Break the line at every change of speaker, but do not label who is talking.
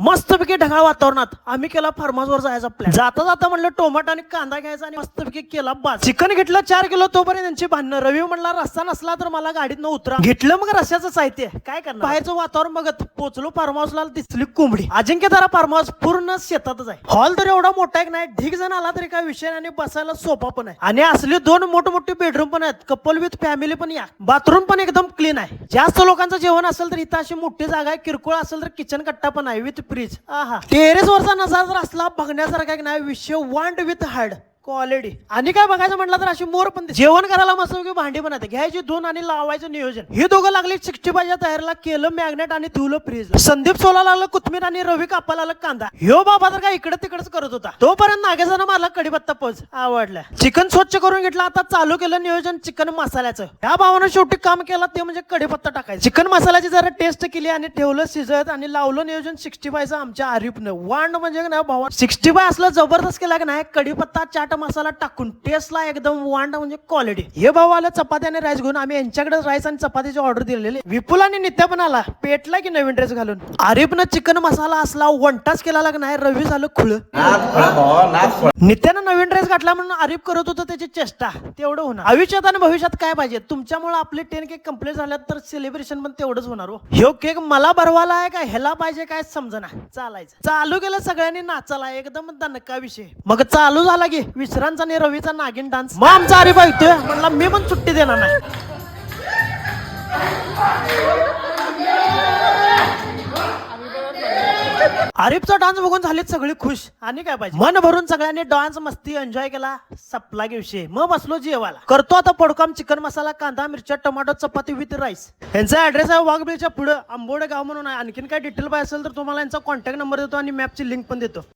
मस्तपैकी ढगाळ वातावरणात आम्ही केला फार्म हाऊस वर जायचा प्लॅन. जाता जाता म्हणलं टोमॅटो आणि कांदा घ्यायचा आणि मस्तपैकी केला बाज. चिकन घेतलं 4 किलो. तोपर्यंत त्यांची भांडणं. रवी म्हणला रस्ता नसला तर मला गाडीत न उतरा. घेतलं मग रस्त्याचं साहित्य. काय करणार, बाहेरचं वातावरण बघत पोहोचलो फार्म हाऊसला. दिसली कोंबडी. अजिंक्यतारा फार्म हाऊस पूर्ण शेतातच आहे. हॉल तर एवढा मोठा एक नाही, ढीग जण आला तरी काय विषय नाही, बसायला सोफा पण आहे आणि असले 2 मोठमोठे बेडरूम पण आहेत. कपल विथ फॅमिली पण या. बाथरूम पण एकदम क्लीन आहे. जास्त लोकांचं जेवण असेल तर इथं अशी मोठी जागा आहे. किरकोळ असेल तर किचन कट्टा पण आहे विथ फ्रीज. आहा, टेरेस वरचा नजारा जर असला बघण्यासारखा एक नाही विषय. वांड विथ हार्ड क्वालिटी. आणि काय बघायचं म्हटलं तर अशी मोर पण जेवण करायला मस्त भांडी पण आहे. घ्यायची 2 आणि लावायचं नियोजन. हे दोघं लागले 65च्या तयारीला. केलं मॅग्नेट आणि ठेवलं फ्रीज. संदीप सोला लागलं कोथमीर आणि रवी कापायला लागलं कांदा. ह्यो बाबा तर काय इकडे तिकडेच करत होता. तोपर्यंत नागेशानं मारला कढीपत्ता पोच. आवडला. चिकन स्वच्छ करून घेतलं. आता चालू केलं नियोजन चिकन मसाल्याचं. या भावानं शेवटी काम केलं ते म्हणजे कढीपत्ता टाकायचं. चिकन मसाल्याची जरा टेस्ट केली आणि ठेवलं शिजत आणि लावलं नियोजन 65चं आमच्या आरिफनं. वांड म्हणजे नाही भावा 65 असलं जबरदस्त केला की नाही. कढीपत्ता चाट मसाला टाकून टेस्टला एकदम वांड म्हणजे क्वालिटी. हे भाऊ आलं चपाती आणि राईस घेऊन. आम्ही यांच्याकडे राईस आणि चपातीची ऑर्डर दिलेली. विपुल आणि नित्या पण आला. पेटला की नवीन ड्रेस घालून. आरिफनं चिकन मसाला असला वंटाच केला लाग नाही. रवी झालं खुळ. नित्यानं नवीन ड्रेस घातला म्हणून आरिफ करत होतं त्याची चेष्टा. तेवढं होणार. आयुष्यात आणि भविष्यात काय पाहिजे. तुमच्यामुळे आपले 10 केक कम्प्लीट झाल्यात तर सेलिब्रेशन पण तेवढंच होणार. हो, ह्यो केक मला भरवाला आहे का ह्याला पाहिजे काय समजना. चालायचं. चालू केलं सगळ्यांनी नाचाला. एकदम दणका विषय. मग चालू झाला की विश्रांचा आणि रवीचा नागिन डान्स. मग आमचा आरिफ ऐकतोय म्हणला मी पण सुट्टी देणार नाही. आरिफचा डान्स बघून झालेत सगळे खुश. आणि काय पाहिजे. मन भरून सगळ्यांनी डान्स मस्ती एन्जॉय केला. सपला की विषय. मग बसलो जेवायला. करतो आता पडकाम चिकन मसाला कांदा मिरच्या टोमॅटो चपाती विथ राईस. यांचा ऍड्रेस आहे वाघबिलच्या पुढे आंबोडे गाव म्हणून आहे. आणखीन काय डिटेल पाहिजे असेल तर तुम्हाला यांचा कॉन्टॅक्ट नंबर देतो आणि मॅपची लिंक पण देतो.